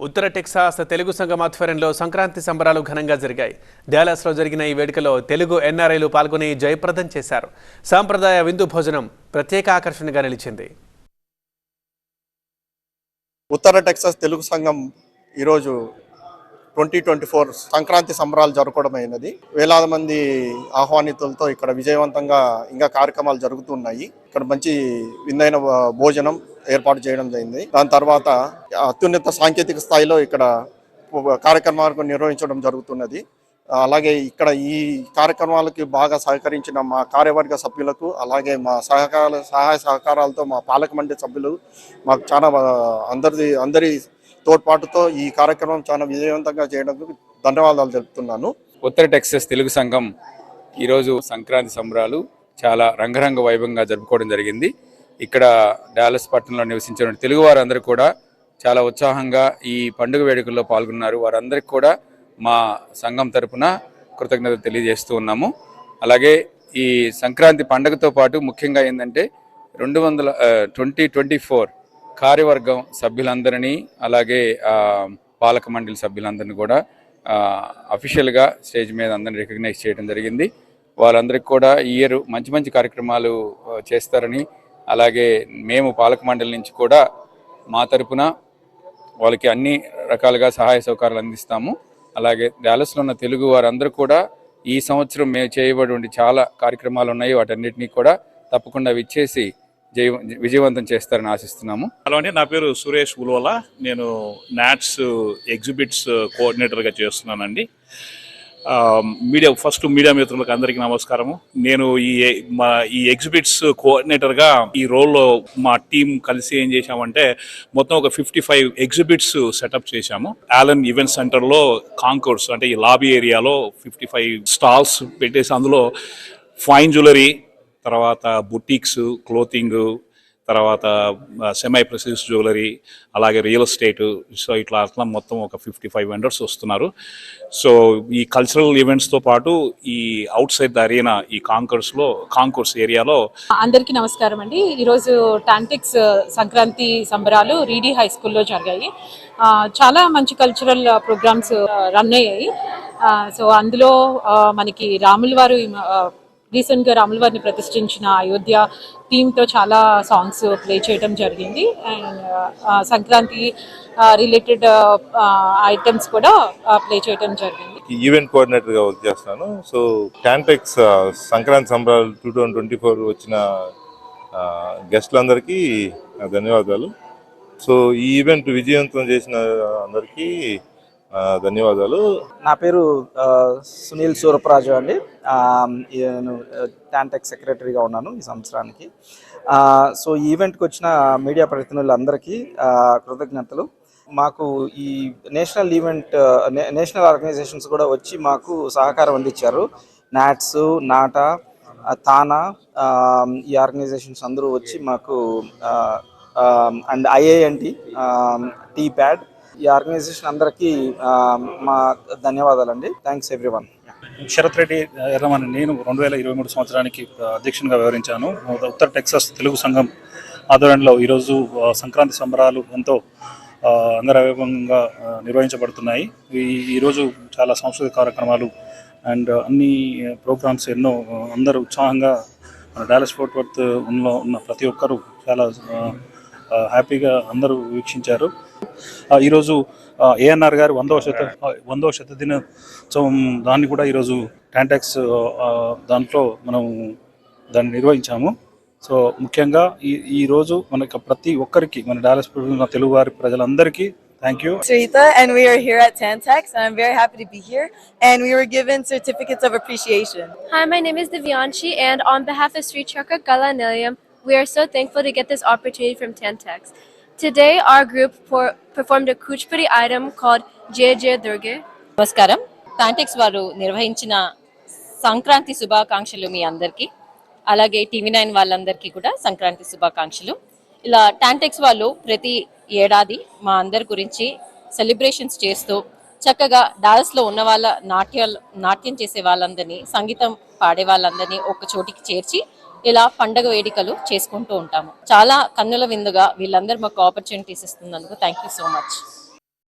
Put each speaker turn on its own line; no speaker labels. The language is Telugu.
ఉత్తర టెక్సాస్ తెలుగు సంఘం ఆధ్వర్యంలో సంక్రాంతి సంబరాలు ఘనంగా జరిగాయి. డాలస్లో జరిగిన ఈ వేడుకలో తెలుగు ఎన్ఆర్ఐలు పాల్గొని జయప్రదం చేశారు. సాంప్రదాయ విందు భోజనం ప్రత్యేక ఆకర్షణగా నిలిచింది.
ఉత్తర టెక్సాస్ తెలుగు సంఘం ఈరోజు 2024 సంక్రాంతి సంబరాలు జరుపుకోవడమైనది. వేలాది మంది ఆహ్వానితులతో ఇక్కడ విజయవంతంగా ఇంకా కార్యక్రమాలు జరుగుతున్నాయి. ఇక్కడ మంచి విందైన భోజనం ఏర్పాటు చేయడం జరిగింది. దాని తర్వాత అత్యున్నత సాంకేతిక స్థాయిలో ఇక్కడ కార్యక్రమాలకు నిర్వహించడం జరుగుతున్నది. అలాగే ఇక్కడ ఈ కార్యక్రమాలకి బాగా సహకరించిన మా కార్యవర్గ సభ్యులకు, అలాగే మా సహాయ సహకారాలతో మా పాలక మండలి సభ్యులు మాకు చాలా అందరి తోడ్పాటుతో ఈ కార్యక్రమం చాలా విజయవంతంగా చేయడానికి ధన్యవాదాలు తెలుపుతున్నాను.
ఉత్తర టెక్సాస్ తెలుగు సంఘం ఈరోజు సంక్రాంతి సంబరాలు చాలా రంగరంగ వైభవంగా జరుపుకోవడం జరిగింది. ఇక్కడ డాలస్ పట్టణంలో నివసించిన తెలుగు వారందరూ కూడా చాలా ఉత్సాహంగా ఈ పండుగ వేడుకల్లో పాల్గొన్నారు. వారందరికీ కూడా మా సంఘం తరపున కృతజ్ఞతలు తెలియజేస్తూ ఉన్నాము. అలాగే ఈ సంక్రాంతి పండుగతో పాటు ముఖ్యంగా ఏంటంటే 2024 కార్యవర్గం సభ్యులందరినీ, అలాగే పాలక మండలి సభ్యులందరినీ కూడా అఫీషియల్గా స్టేజ్ మీద అందరినీ రికగ్నైజ్ చేయడం జరిగింది. వాళ్ళందరికీ కూడా ఈ ఇయర్ మంచి మంచి కార్యక్రమాలు చేస్తారని, అలాగే మేము పాలక మండలి నుంచి కూడా మా తరపున వాళ్ళకి అన్ని రకాలుగా సహాయ సహకారాలు అందిస్తాము. అలాగే డాలస్లో ఉన్న తెలుగు వారందరూ కూడా ఈ సంవత్సరం మేము చేయబడి చాలా కార్యక్రమాలు ఉన్నాయి. వాటన్నిటినీ కూడా తప్పకుండా విచ్చేసి విజయవంతం చేస్తారని ఆశిస్తున్నాము.
అలాగే నా పేరు సురేష్ ఉలోలా. నేను నాట్స్ ఎగ్జిబిట్స్ కోఆర్డినేటర్గా చేస్తున్నానండి. మీడియా మిత్రులకు అందరికీ నమస్కారము. నేను ఈ ఎగ్జిబిట్స్ కోఆర్డినేటర్గా ఈ రోల్లో మా టీం కలిసి ఏం చేశామంటే మొత్తం ఒక 55 ఎగ్జిబిట్స్ సెటప్ చేశాము. ఆలన్ ఈవెంట్ సెంటర్లో కాంకోర్స్ అంటే ఈ లాబీ ఏరియాలో 55 స్టాల్స్ పెట్టేసి అందులో ఫైన్ జ్యువెలరీ, తర్వాత బుటీక్స్, క్లోతింగ్, తర్వాత సెమై ప్రెసిస్ జ్యువెలరీ, అలాగే రియల్ ఎస్టేట్. సో అట్లా మొత్తం ఒక 55 వెండర్స్ వస్తున్నారు. సో ఈ కల్చరల్ ఈవెంట్స్తో పాటు ఈ అవుట్ సైడ్ ద అరీనా ఈ కాంకోర్స్ ఏరియాలో
అందరికీ నమస్కారం అండి. ఈరోజు టాంటెక్స్ సంక్రాంతి సంబరాలు రీడీ హై స్కూల్లో జరిగాయి. చాలా మంచి కల్చరల్ ప్రోగ్రామ్స్ రన్ అయ్యాయి. సో అందులో మనకి రాముల వారు రీసెంట్గా రాముల వారిని ప్రతిష్ఠించిన అయోధ్య థీమ్తో చాలా సాంగ్స్ ప్లే చేయడం జరిగింది. అండ్ సంక్రాంతి రిలేటెడ్ ఐటమ్స్ కూడా ప్లే చేయడం జరిగింది.
ఈవెంట్ కోఆర్డినేటర్గా వర్క్ చేస్తున్నాను. సో టాంటెక్స్ సంక్రాంతి సంబరాలు 2024 వచ్చిన గెస్టులందరికీ ధన్యవాదాలు. సో ఈ ఈవెంట్ విజయవంతం చేసిన అందరికీ ధన్యవాదాలు.
నా పేరు సునీల్ సూరప్రాజు అండి. నేను టాంటెక్స్ సెక్రటరీగా ఉన్నాను ఈ సంవత్సరానికి. సో ఈ ఈవెంట్కి వచ్చిన మీడియా ప్రతినిధులందరికీ కృతజ్ఞతలు. మాకు ఈ నేషనల్ ఆర్గనైజేషన్స్ కూడా వచ్చి మాకు సహకారం అందించారు. నాట్స్, నాటా, తానా, ఈ ఆర్గనైజేషన్స్ అందరూ వచ్చి మాకు అండ్ ఐఐఎన్టి, టీప్యాడ్, ఈ ఆర్గనైజేషన్ అందరికీ మా ధన్యవాదాలండి. Thanks everyone.
శరత్ రెడ్డి ఎర్రమని. నేను 2023 సంవత్సరానికి అధ్యక్షునిగా వ్యవహరించాను. ఉత్తర టెక్సాస్ తెలుగు సంఘం ఆధ్వర్యంలో ఈరోజు సంక్రాంతి సంబరాలు ఎంతో అంగరంగంగా నిర్వహించబడుతున్నాయి. ఈరోజు చాలా సాంస్కృతిక కార్యక్రమాలు అండ్ అన్ని ప్రోగ్రామ్స్ ఎన్నో అందరూ ఉత్సాహంగా డాలస్ ఫోర్ట్ వర్త్ ఉన్న ప్రతి ఒక్కరూ చాలా హ్యాపీగా అందరూ వీక్షించారు. ఈరోజు ఏఎన్ఆర్ గారు 100వ శతదినోత్సవం దాన్ని కూడా ఈరోజు టాంటెక్స్ దాంట్లో మనం దాన్ని నిర్వహించాము. సో ముఖ్యంగా ఈరోజు మనకి ప్రతి ఒక్కరికి మన డాలస్ ఉన్న తెలుగు వారి ప్రజలందరికీ thank you.
Shrita, and we are here at Tantex, and I'm very happy to be here. And we were given certificates of appreciation.
Hi, my name is Divyanshi, and on behalf of Street Trucker Kala Nilayam, we are so thankful to get this opportunity from Tantex. Today, our group performed a Kuchpuri item called Jay Jay Durge.
నమస్కారం. టాంటెక్స్ వారు నిర్వహించిన సంక్రాంతి శుభాకాంక్షలు మీ అందరికీ, అలాగే TV9 వాళ్ళందరికీ కూడా సంక్రాంతి శుభాకాంక్షలు. ఇలా టాంటెక్స్ వాళ్ళు ప్రతి ఏడాది మా అందరి గురించి సెలబ్రేషన్స్ చేస్తూ చక్కగా డాలస్లో ఉన్న వాళ్ళ నాట్యం చేసే వాళ్ళందరినీ, సంగీతం పాడే వాళ్ళందరినీ ఒక చోటికి చేర్చి ఇలా పండగ వేడుకలు చేసుకుంటూ ఉంటాము. చాలా కన్నుల విందుగా వీళ్ళందరూ మాకు ఆపర్చునిటీస్ ఇస్తున్నందుకు థ్యాంక్ యూ సో మచ్.